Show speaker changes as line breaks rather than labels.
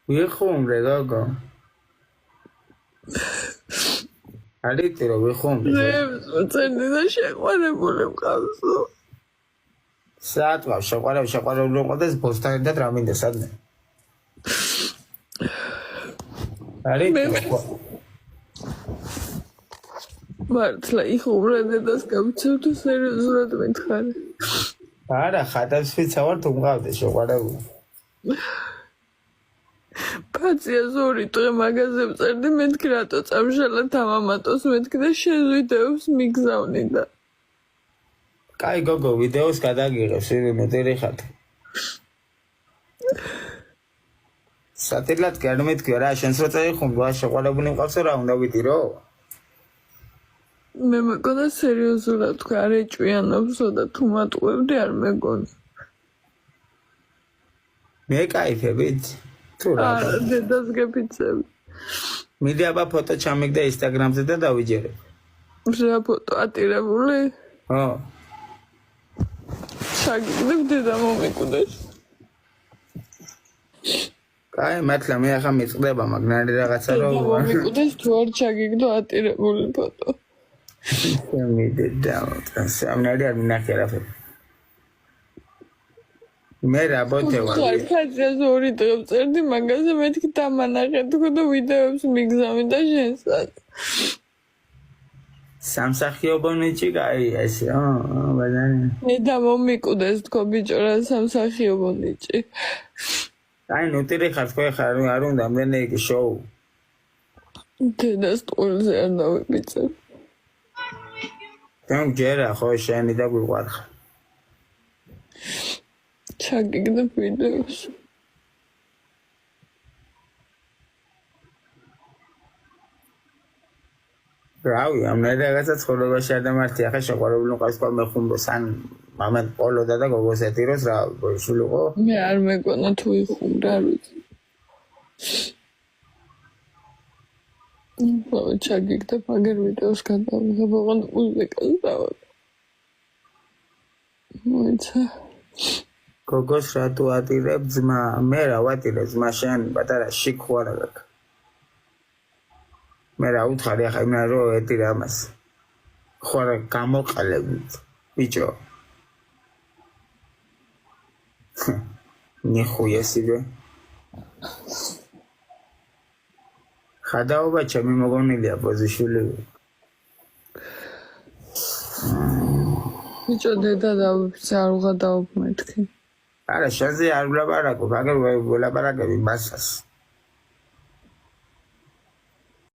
ვიხუმრე გოგო არიტი რომ ვიხუმრე
წერდი და შეყვარებული მყავსო
საათვავ შეყვარებული მყავდეს ბოსთან ერთად რა მინდა სადმე არიტი
მართლა იხუმრე დედას გამჩევ თუ სერიოზულად მითხარი
არა ხადავს ვიცა ვარ თუ მყავდეს შეყვარებული
პაცია ზორი დღე მაგაზე წერდი მეთქი რატო წამშალა თამამატოს მეთქი და შენ ვიდეოს მიგზავნი და
კაი გოგო ვიდეოს გადაგიღებს ნოტერი ხარ სატელად კი არ მეთქი რა შენს რო წაიხუმრე შეყვარებული მყავსო რა უნდა ვიტირო
მე მეგონა სერიოზულად თქვა არ ეჭვიანობსო და თუ მატყუებდი არ მეგონა
მე кайფებით თუ რა
არა დედას გეფიცები
მიდი აბა ფოტო ჩამიგდა ინსტაგრამზე და დავიჯერებ
რა ფოტო ატირებული
ხო
ჩაგიგდებ დედა მომიკუდეს
კაი მართლა მე ახლა მიწყდება მაგნარი რაღაცა რომ
მომიკუდეს თუ არ ჩაგიგდო ატირებული ფოტო
მიდი და სამნარი არ მინახე არაფერი მე რა ბოთე ვარ
ხარხაზია ზორი დღე წერდი მაგაზე მეთქი დამანახე თქო და ვიდეოებს მიგზავნი და შენსაც
სამსახიობო ნიჭი კაი ესე ბაზარი
მე და მომიკუდეს თქო ბიჭო რა სამსახიობო ნიჭი
აი ნუტირი ხარ თქვენ ხარ არ უნდა მენე იგი შოუ
დედას ტყუილზე არ დავიბიცებ
თან ჯერა ხო შენი და გვიყვარ
ჩაგიგდებ ვიდეოს
რავი ამ რაღაცა ცხოვრებაში არ დამართი ახლა შეყვარებული მყავს თქვა მე ხუმროს ან მამენ პოლოდა და გოგოს ეტიროს რა შულიყო
მე არ მეგონა თუ იხუმრა არ ვიცი ჩაგიგდებ აგერ ვიდეოს გადავიღებ ოღონდ მუსიკას დავარ მოიცა
გოგოს რატო ატირებ ძმა მე რა ვატირებ ძმა შენ პატარა შიქ ხوار აქვს მე რა უთხარი ახლა იმენა რომ ეტირე ამას ხوار გამოყალებით ბიჭო ნიხუია სიბე ხადაობა ჩემი მოგონილია პოზიშვილი
ბიჭო დედა დავიფიცე არ უღადაობ მეთქი
არა შენზე არ ვლაპარაკობ აგერ ვლაპარაკები მასას